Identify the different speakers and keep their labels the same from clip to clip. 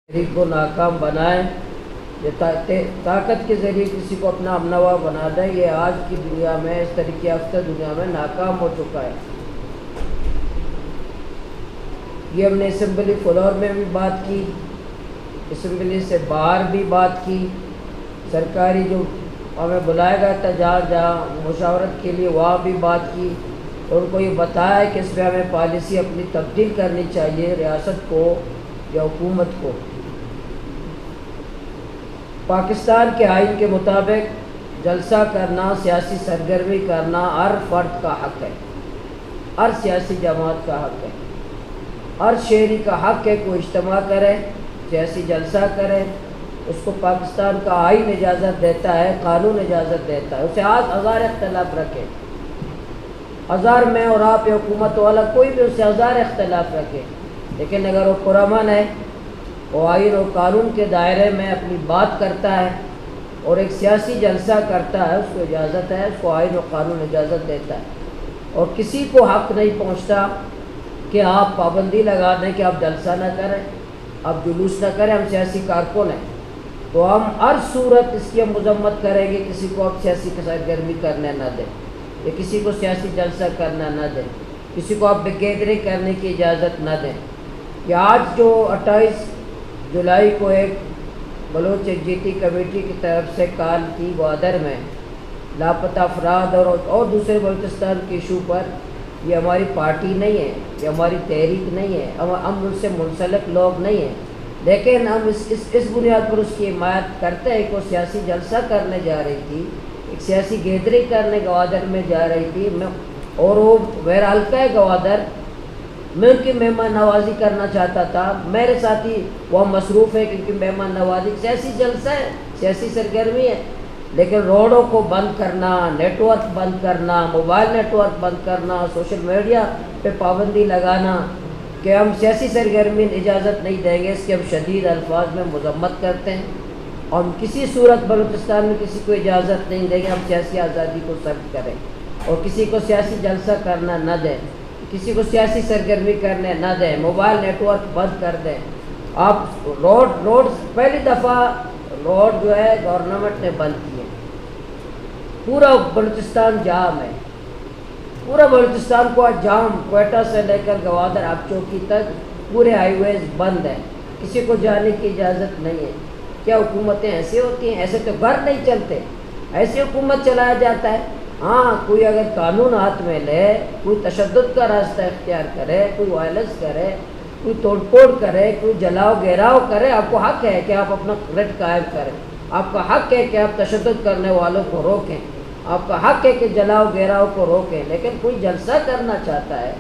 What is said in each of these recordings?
Speaker 1: تحریک کو ناکام بنائیں، یہ طاقت کے ذریعے کسی کو اپنا ہمنوا بنا دیں، یہ آج کی دنیا میں، اس ترقی یافتہ دنیا میں ناکام ہو چکا ہے۔ یہ ہم نے اسمبلی فلور میں بھی بات کی، اسمبلی سے باہر بھی بات کی، سرکاری جو ہمیں بلایا گیا تھا جہاں جہاں مشاورت کے لیے وہاں بھی بات کی، اور ان کو یہ بتایا کہ اس پہ ہمیں پالیسی اپنی تبدیل کرنی چاہیے، ریاست کو یا حکومت کو۔ پاکستان کے آئین کے مطابق جلسہ کرنا، سیاسی سرگرمی کرنا ہر فرد کا حق ہے، ہر سیاسی جماعت کا حق ہے، ہر شہری کا حق ہے کوئی اجتماع کرے، سیاسی جلسہ کرے، اس کو پاکستان کا آئین اجازت دیتا ہے، قانون اجازت دیتا ہے، اسے ہزار اختلاف رکھے، ہزار میں اور آپ یا حکومت والا کوئی بھی اسے ہزار اختلاف رکھے، لیکن اگر وہ پرامن ہے، وہ آئین و قانون کے دائرے میں اپنی بات کرتا ہے اور ایک سیاسی جلسہ کرتا ہے، اس کو اجازت ہے، اس کو آئین و قانون اجازت دیتا ہے، اور کسی کو حق نہیں پہنچتا کہ آپ پابندی لگا دیں کہ آپ جلسہ نہ کریں، آپ جلوس نہ کریں، ہم سیاسی کارکن ہیں تو ہم ہر صورت اس کی ہم مذمت کریں گے، کسی کو آپ سیاسی سرگرمی کرنے نہ دیں، یا کسی کو سیاسی جلسہ کرنا نہ دیں، کسی کو آپ گیدرنگ کرنے کی اجازت نہ دیں۔ یا آج جو 28 جولائی کو ایک بلوچ یکجہتی کمیٹی کی طرف سے کال کی گوادر میں لاپتہ افراد اور دوسرے بلوچستان کے ایشو پر، یہ ہماری پارٹی نہیں ہے، یہ ہماری تحریک نہیں ہے، ہم ان سے منسلک لوگ نہیں ہیں، لیکن ہم اس بنیاد پر اس کی حمایت کرتے ہیں کہ وہ سیاسی جلسہ کرنے جا رہی تھی، ایک سیاسی گیدرنگ کرنے گوادر میں جا رہی تھی، اور وہ میرا حلقہ ہے گوادر، میں ان کی مہمان نوازی کرنا چاہتا تھا، میرے ساتھی وہ مصروف ہے کیونکہ مہمان نوازی سیاسی جلسہ ہے، سیاسی سرگرمی ہے، لیکن روڈوں کو بند کرنا، نیٹ ورک بند کرنا، موبائل نیٹ ورک بند کرنا، سوشل میڈیا پہ پابندی لگانا کہ ہم سیاسی سرگرمی اجازت نہیں دیں گے، اس کے ہم شدید الفاظ میں مذمت کرتے ہیں، اور ہم کسی صورت بلوچستان میں کسی کو اجازت نہیں دیں گے ہم سیاسی آزادی کو سلب کریں اور کسی کو سیاسی جلسہ کرنا نہ دیں، کسی کو سیاسی سرگرمی کرنے نہ دیں، موبائل نیٹ ورک بند کر دیں۔ آپ روڈ پہلی دفعہ روڈ جو ہے گورنمنٹ نے بند کیے، پورا بلوچستان جام ہے، پورا بلوچستان کو آج جام، کوئٹہ سے لے کر گوادر آگ چوکی تک پورے ہائی ویز بند ہیں، کسی کو جانے کی اجازت نہیں ہے۔ کیا حکومتیں ایسے ہوتی ہیں؟ ایسے تو گھر نہیں چلتے، ایسی حکومت چلایا جاتا ہے۔ ہاں، کوئی اگر قانون ہاتھ میں لے، کوئی تشدد کا راستہ اختیار کرے، کوئی وائلنس کرے، کوئی توڑ پھوڑ کرے، کوئی جلاؤ گھیراؤ کرے، آپ کو حق ہے کہ آپ اپنا ریٹ قائم کریں، آپ کا حق ہے کہ آپ تشدد کرنے والوں کو روکیں، آپ کا حق ہے کہ جلاؤ گھیراؤ کو روکیں، لیکن کوئی جلسہ کرنا چاہتا ہے،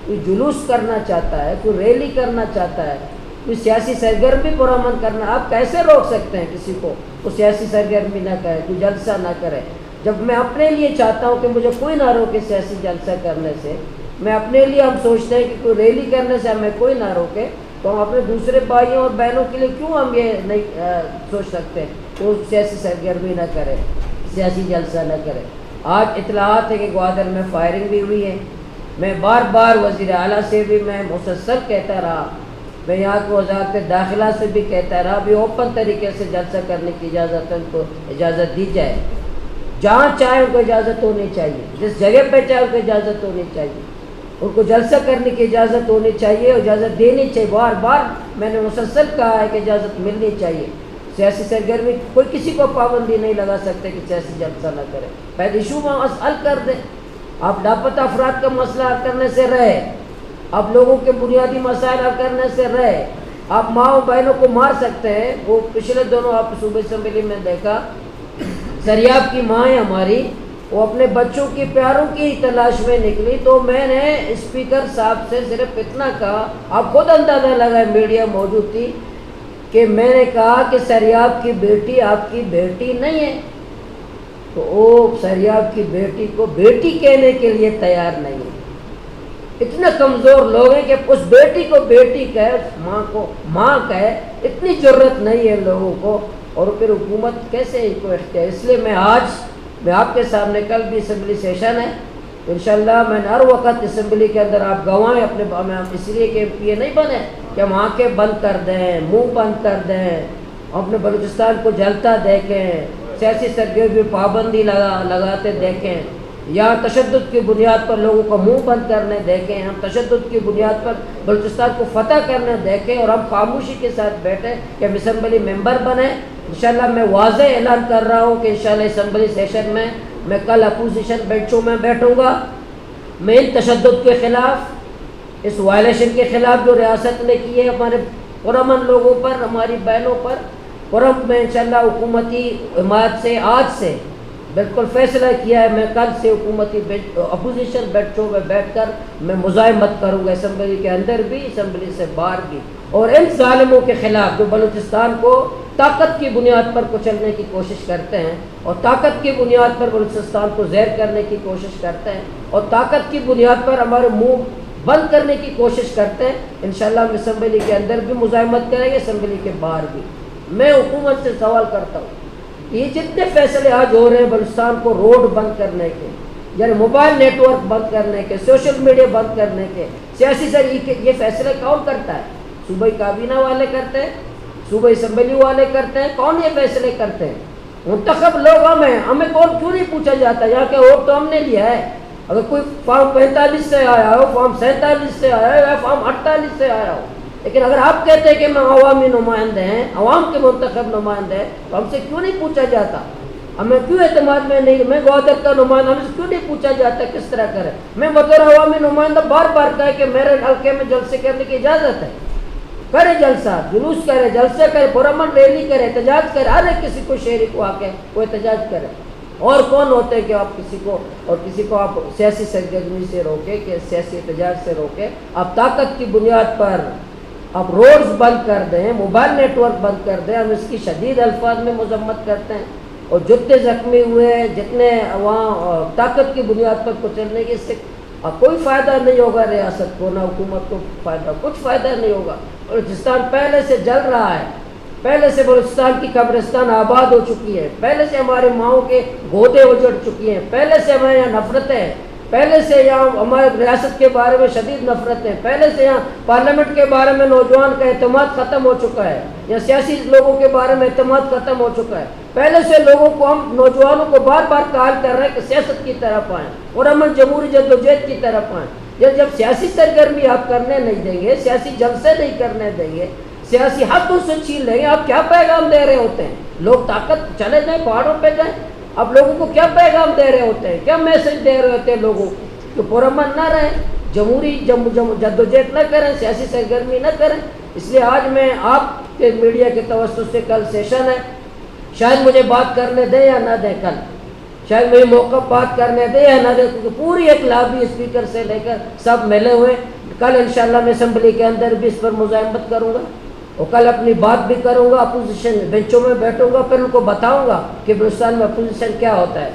Speaker 1: کوئی جلوس کرنا چاہتا ہے، کوئی ریلی کرنا چاہتا ہے، کوئی سیاسی سرگرمی پرامن کرنا، آپ کیسے روک سکتے ہیں کسی کو وہ سیاسی سرگرمی نہ کرے، کوئی جلسہ نہ کرے؟ جب میں اپنے لیے چاہتا ہوں کہ مجھے کوئی نہ روکے سیاسی جلسہ کرنے سے، میں اپنے لیے، ہم سوچتے ہیں کہ کوئی ریلی کرنے سے ہمیں کوئی نہ روکے، تو ہم اپنے دوسرے بھائیوں اور بہنوں کے لیے کیوں ہم یہ نہیں سوچ سکتے کہ وہ سیاسی سرگرمی نہ کرے، سیاسی جلسہ نہ کرے؟ آج اطلاعات ہے کہ گوادر میں فائرنگ بھی ہوئی ہے، میں بار بار وزیر اعلیٰ سے بھی میں مسلسل کہتا رہا، میں یہاں کے وزارت داخلہ سے بھی کہتا رہا بھی اوپن طریقے سے جلسہ کرنے کی اجازت ہے، ان کو اجازت دی جائے، جہاں چاہے ان کو اجازت ہونی چاہیے، جس جگہ پہ چاہے ان کو اجازت ہونی چاہیے، ان کو جلسہ کرنے کی اجازت ہونی چاہیے، اجازت دینی چاہیے، بار بار میں نے مسلسل کہا ہے کہ اجازت ملنی چاہیے۔ سیاسی سرگرمی کوئی کسی کو پابندی نہیں لگا سکتے کہ سیاسی جلسہ نہ کرے، پہلے ایشو میں حل کر دیں۔ آپ لاپتہ افراد کا مسئلہ حل کرنے سے رہے، آپ لوگوں کے بنیادی مسائل حل کرنے سے رہے، آپ ماں و بہنوں کو مار سکتے ہیں۔ وہ پچھلے دونوں آپ صوبائی اسمبلی میں دیکھا، سریاب کی ماں ہے ہماری، وہ اپنے بچوں کی پیاروں کی تلاش میں نکلی، تو میں نے اسپیکر صاحب سے صرف اتنا کہا، آپ خود اندازہ لگائے، میڈیا موجود تھی، کہ میں نے کہا کہ سریاب کی بیٹی آپ کی بیٹی نہیں ہے، تو وہ سریاب کی بیٹی کو بیٹی کہنے کے لیے تیار نہیں ہے۔ اتنے کمزور لوگ ہیں کہ اس بیٹی کو بیٹی کہے، اس ماں کو ماں کہے، اتنی جرت نہیں ہے لوگوں کو، اور پھر حکومت کیسے ان کو اختیار؟ اس لیے میں آپ کے سامنے، کل بھی اسمبلی سیشن ہے، انشاءاللہ میں ہر وقت اسمبلی کے اندر آپ گواہیں اپنے اس لیے کہ ایم پی اے نہیں بنے کہ ہم آنکھیں بند کر دیں، منہ بند کر دیں، اپنے بلوچستان کو جلتا دیکھیں، سیاسی سرگرمی پابندی لگاتے دیکھیں، یا تشدد کی بنیاد پر لوگوں کو منہ بند کرنے دیکھیں، ہم تشدد کی بنیاد پر بلوچستان کو فتح کرنے دیکھیں اور ہم خاموشی کے ساتھ بیٹھیں کہ ہم اسمبلی ممبر بنیں۔ انشاءاللہ میں واضح اعلان کر رہا ہوں کہ انشاءاللہ اسمبلی سیشن میں کل اپوزیشن بینچوں میں بیٹھوں گا۔ میں ان تشدد کے خلاف، اس وائلیشن کے خلاف جو ریاست نے کی ہے ہمارے پرامن لوگوں پر، ہماری بہنوں پر، پرم میں انشاءاللہ حکومتی حمایت سے آج سے بالکل فیصلہ کیا ہے، میں کل سے حکومتی اپوزیشن بینچوں میں بیٹھ کر میں مزاحمت کروں گا، اسمبلی کے اندر بھی، اسمبلی سے باہر بھی، اور ان ظالموں کے خلاف جو بلوچستان کو طاقت کی بنیاد پر کچلنے کی کوشش کرتے ہیں اور طاقت کی بنیاد پر بلوچستان کو زہر کرنے کی کوشش کرتے ہیں اور طاقت کی بنیاد پر ہمارے منہ بند کرنے کی کوشش کرتے ہیں۔ انشاءاللہ ہم اسمبلی کے اندر بھی مزاحمت کریں گے، اسمبلی کے باہر بھی۔ میں حکومت سے سوال کرتا ہوں، یہ جتنے فیصلے آج ہو رہے ہیں بلوچستان کو روڈ بند کرنے کے، یعنی موبائل نیٹ ورک بند کرنے کے، سوشل میڈیا بند کرنے کے، سیاسی یہ فیصلے کون کرتا ہے؟ صوبائی کابینہ والے کرتے ہیں، صوبائی اسمبلی والے کرتے ہیں، کون یہ فیصلے کرتے ہیں؟ منتخب لوگ ہمیں کون کیوں نہیں پوچھا جاتا؟ یہاں کے ووٹ تو ہم نے لیا ہے۔ اگر کوئی فارم 45 سے آیا ہو، فارم 47 سے آیا ہو یا فارم 48 سے آیا ہو، لیکن اگر آپ کہتے ہیں کہ میں عوامی نمائندے ہیں، عوام کے منتخب نمائندے ہیں، تو ہم سے کیوں نہیں پوچھا جاتا؟ ہمیں کیوں اعتماد میں نہیں؟ میں گوادر کا نمائندہ، ہم سے کیوں نہیں پوچھا جاتا کس طرح کرے؟ میں بطور عوامی نمائندہ بار بار کہا کہ میرے حلقے میں جلسے کرنے کی اجازت ہے، کرے جلسہ، جلوس کرے، جلسے کرے، پرامن ریلی کرے، احتجاج کرے، ہر ایک کسی کو شہری کو آ کے وہ احتجاج کرے۔ اور کون ہوتے کہ آپ کسی کو آپ سیاسی سرگرمی سے روکے، کہ سیاسی احتجاج سے روکے؟ آپ طاقت کی بنیاد پر آپ روڈز بند کر دیں، موبائل نیٹ ورک بند کر دیں، ہم اس کی شدید الفاظ میں مذمت کرتے ہیں۔ اور جتنے زخمی ہوئے، جتنے وہاں طاقت کی بنیاد پر کچلنے کی، اس سے کوئی فائدہ نہیں ہوگا ریاست کو، نہ حکومت کو فائدہ، کچھ فائدہ نہیں ہوگا۔ بلوچستان پہلے سے جل رہا ہے، پہلے سے بلوچستان کی قبرستان آباد ہو چکی ہے، پہلے سے ہمارے ماؤں کے گودے اجڑ چکی ہیں، پہلے سے ہمارے یہاں نفرتیں ہیں، پہلے سے یہاں ہمارے ریاست کے بارے میں شدید نفرت ہے، پہلے سے یہاں پارلیمنٹ کے بارے میں نوجوان کا اعتماد ختم ہو چکا ہے، یا سیاسی لوگوں کے بارے میں اعتماد ختم ہو چکا ہے۔ پہلے سے لوگوں کو، ہم نوجوانوں کو بار بار کال کر رہے ہیں کہ سیاست کی طرف آئیں اور امن جمہوری جدوجہد کی طرف آئیں۔ جب سیاسی سرگرمی آپ کرنے نہیں دیں گے، سیاسی جلسے نہیں کرنے دیں گے، سیاسی حق ان سے چھین لیں گے، آپ کیا پیغام دے رہے ہوتے ہیں؟ لوگ طاقت چلے جائیں، پہاڑوں پہ جائیں، آپ لوگوں کو کیا پیغام دے رہے ہوتے ہیں؟ کیا میسج دے رہے ہوتے ہیں لوگوں کو؟ کہ پرامن نہ رہیں، جمہوری جدوجہد نہ کریں، سیاسی سرگرمی نہ کریں۔ اس لیے آج میں آپ کے میڈیا کے توسط سے، کل سیشن ہے، شاید مجھے بات کرنے دیں یا نہ دیں، کل شاید مجھے موقع بات کرنے دیں یا نہ دیں، کیونکہ پوری ایک لابی اسپیکر سے لے کر سب ملے ہوئے۔ کل انشاءاللہ میں اسمبلی کے اندر بھی اس پر مزاحمت کروں گا، اور کل اپنی بات بھی کروں گا، اپوزیشن بینچوں میں بیٹھوں گا، پھر ان کو بتاؤں گا کہ بلوچستان میں اپوزیشن کیا ہوتا ہے،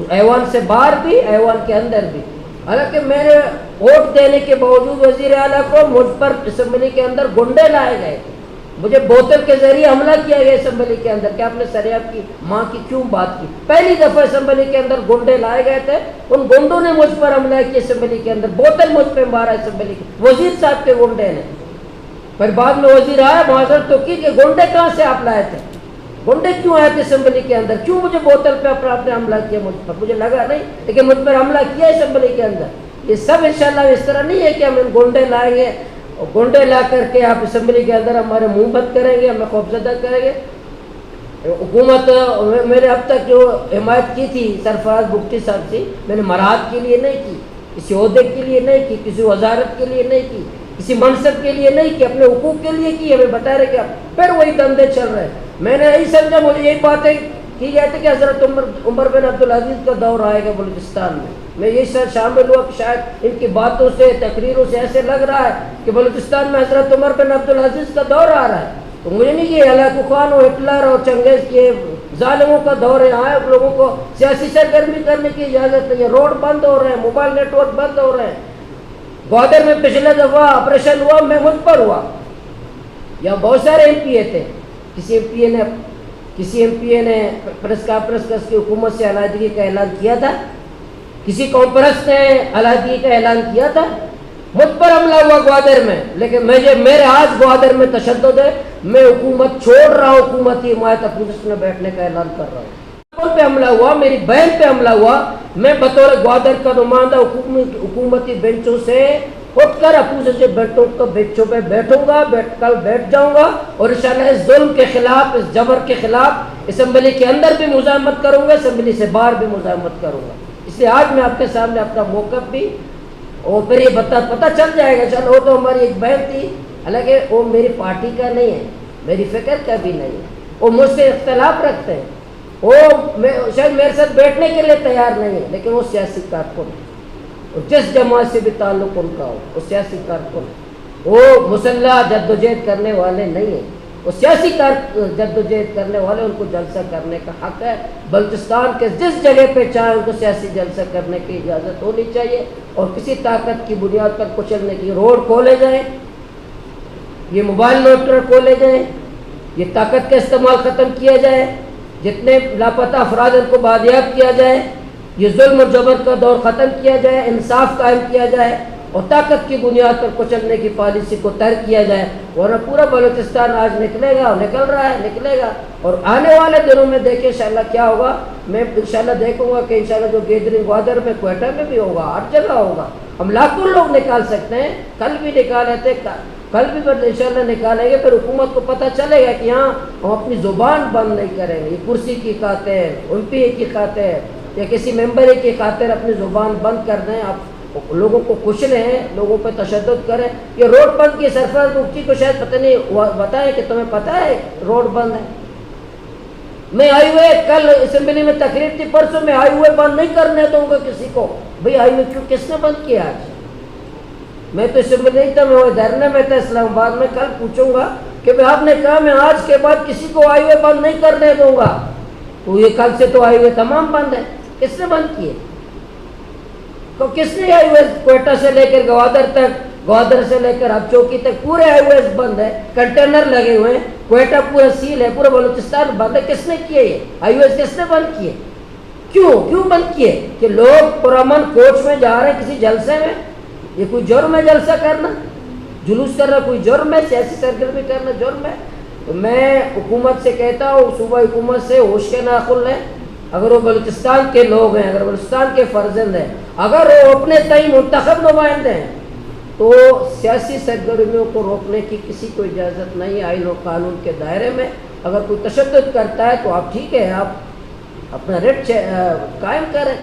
Speaker 1: ایوان سے باہر بھی، ایوان کے اندر بھی۔ حالانکہ میرے ووٹ دینے کے باوجود وزیر اعلیٰ کو مجھ پر اسمبلی کے اندر گنڈے لائے گئے، مجھے بوتل کے ذریعے حملہ کیا گیا اسمبلی کے اندر کہ آپ نے سریاب کی ماں کی کیوں بات کی۔ پہلی دفعہ اسمبلی کے اندر گنڈے لائے گئے تھے، ان گنڈوں نے مجھ پر حملہ کیا اسمبلی کے اندر، بوتل مجھ پہ مارا اسمبلی کے وزیر صاحب کے گنڈے نے۔ پھر بعد میں وزیر آیا، معذرت تو کی کہ گنڈے کہاں سے آپ لائے تھے، گنڈے کیوں آئے تھے اسمبلی کے اندر، کیوں مجھے بوتل پہ آپ نے حملہ کیا مجھ پر؟ مجھے لگا نہیں، لیکن مجھ پر حملہ کیا اسمبلی کے اندر۔ یہ سب انشاءاللہ اس طرح نہیں ہے کہ ہم ان گنڈے لائیں گے اور گنڈے لا کر کے آپ اسمبلی کے اندر ہمارے منہ بند کریں گے، ہمیں خوفزدہ کریں گے۔ حکومت میرے اب تک جو حمایت کی تھی سرفراز بگٹی صاحب سے، میں نے مراحت کے لیے نہیں کی، کسی عہدے کے لیے نہیں کی، کسی وزارت کے لیے نہیں کی، کسی منصب کے لیے نہیں کی، اپنے حقوق کے لیے کی۔ ہمیں بتا رہے کہ پھر وہی دندے چل رہے ہیں۔ میں نے یہی سمجھا، مجھے یہی باتیں کی گئی تھی کہ حضرت عمر بن عبدالعزیز کا دور آئے گا بلوچستان میں یہ سر شامل ہوا کہ شاید ان کی باتوں سے، تقریروں سے ایسے لگ رہا ہے کہ بلوچستان میں حضرت عمر بن عبدالعزیز کا دور آ رہا ہے۔ تو مجھے نہیں کہ ہلاکو خان اور ہٹلر اور چنگیز کے ظالموں کا دور ہے، یہاں لوگوں کو سیاسی سرگرمی کرنے کی اجازت نہیں ہے۔ روڈ بند ہو رہے ہیں، موبائل نیٹ ورک بند ہو رہے ہیں۔ گوادر میں پچھلے دفعہ آپریشن ہوا، میں مجھ پر ہوا، یہاں بہت سارے ایم پی اے تھے، کسی ایم پی اے نے پریس کانفرنس کر کے حکومت سے علیحدگی کا اعلان کیا تھا، کسی قوم پرست نے علیحدگی کا اعلان کیا تھا؟ مجھ پر حملہ ہوا گوادر میں، لیکن میرے آج گوادر میں تشدد ہے، میں حکومت چھوڑ رہا ہوں، حکومتی حمایت اپوزیشن میں بیٹھنے کا اعلان کر رہا ہوں۔ پہ حملہ ہوا، میری بہن پہ حملہ ہوا، میں بطور گوادر کا نمائندہ حکومتی بینچوں سے اٹھ کر اپوزیشن بینچوں پہ بیٹھوں گا، بیٹھ جاؤں گا، اور انشاءاللہ اس ظلم کے خلاف، اس جبر کے خلاف اسمبلی کے اندر بھی مزاحمت کروں گا، اسمبلی سے باہر بھی مزاحمت کروں گا۔ اس لیے آج میں آپ کے سامنے اپنا موقف بھی، اور پھر یہ پتہ چل جائے گا، چلو وہ تو ہماری ایک بہن تھی، حالانکہ وہ میری پارٹی کا نہیں ہے، میری فکر کا بھی نہیں ہے، وہ مجھ سے اختلاف رکھتے ہیں، وہ شاید میرے ساتھ بیٹھنے کے لیے تیار نہیں ہے، لیکن وہ سیاسی کارکن ہے، اور جس جماعت سے بھی تعلق ان کا ہو وہ سیاسی کارکن ہے، وہ مسلح جدوجہد کرنے والے نہیں ہیں، وہ سیاسی جدوجہد کرنے والے، ان کو جلسہ کرنے کا حق ہے۔ بلوچستان کے جس جگہ پہ چاہے ان کو سیاسی جلسہ کرنے کی اجازت ہونی چاہیے، اور کسی طاقت کی بنیاد پر کچلنے کی روڈ کھولے جائیں، یہ موبائل نیٹورک کھولے جائیں، یہ طاقت کا استعمال ختم کیا جائے، جتنے لاپتہ افراد ان کو بازیاب کیا جائے، یہ ظلم و جبر کا دور ختم کیا جائے، انصاف قائم کیا جائے، اور طاقت کی بنیاد پر کچلنے کی پالیسی کو ترک کیا جائے، ورنہ پورا بلوچستان آج نکلے گا، اور نکل رہا ہے، نکلے گا، اور آنے والے دنوں میں دیکھیں انشاءاللہ کیا ہوگا۔ میں انشاءاللہ دیکھوں گا کہ انشاءاللہ جو گیدرنگ گوادر میں، کوئٹہ میں بھی ہوگا، ہر جگہ ہوگا، ہم لاکھوں لوگ نکال سکتے ہیں، کل بھی نکالے تھے، کل بھی انشاءاللہ نکالیں گے، پھر حکومت کو پتہ چلے گا کہ ہاں ہم اپنی زبان بند نہیں کریں گے، یہ کرسی کی خاطر، ایم پی اے کی خاطر یا کسی ممبر کی خاطر اپنی زبان بند کر دیں، آپ لوگوں کو کچلیں، لوگوں پہ تشدد کریں۔ یہ روڈ بند کی سرفراز مفتی کو شاید پتہ نہیں بتائیں کہ تمہیں پتہ ہے روڈ بند ہے؟ میں ہائی وے کل اسمبلی میں تقریر تھی، پرسوں میں ہائی وے بند نہیں کرنے دوں گا کسی کو۔ بھئی ہائی وے کیوں، کس نے بند کیا آج؟ میں تو اسمبلی نہیں تھا، میں وہ دھرنے میں تھا اسلام آباد میں، کل پوچھوں گا کہ بھئی آپ نے کہا میں آج کے بعد کسی کو ہائی وے بند نہیں کرنے دوں گا، تو یہ کل سے تو ہائی وے تمام بند ہے، کس نے بند کیے؟ تو کس نے ہائی وے کوئٹہ سے لے کر گوادر تک، گوادر سے لے کر اب چوکی تک پورے ہائی ویز بند ہے، کنٹینر لگے ہوئے ہیں، کوئٹہ پورا سیل ہے، پورا بلوچستان بند ہے، کس نے کیے یہ ہائی ویز، کس نے بند کیے؟ کیوں بند کیے؟ کہ لوگ پرامن کوچ میں جا رہے ہیں کسی جلسے میں، یہ کوئی جرم ہے جلسہ کرنا، جلوس کرنا کوئی جرم ہے، سیاسی سرگرمی کرنا جرم ہے؟ تو میں حکومت سے کہتا ہوں، صوبہ حکومت سے ہوش کے ناخن لیں، اگر وہ بلوچستان کے لوگ ہیں، اگر بلوچستان کے فرزند ہیں، اگر وہ اپنے تئیں منتخب نمائندے ہیں، تو سیاسی سرگرمیوں کو روکنے کی کسی کو اجازت نہیں ہے آئین و قانون کے دائرے میں۔ اگر کوئی تشدد کرتا ہے تو آپ ٹھیک ہے، آپ اپنا ریٹ قائم کریں۔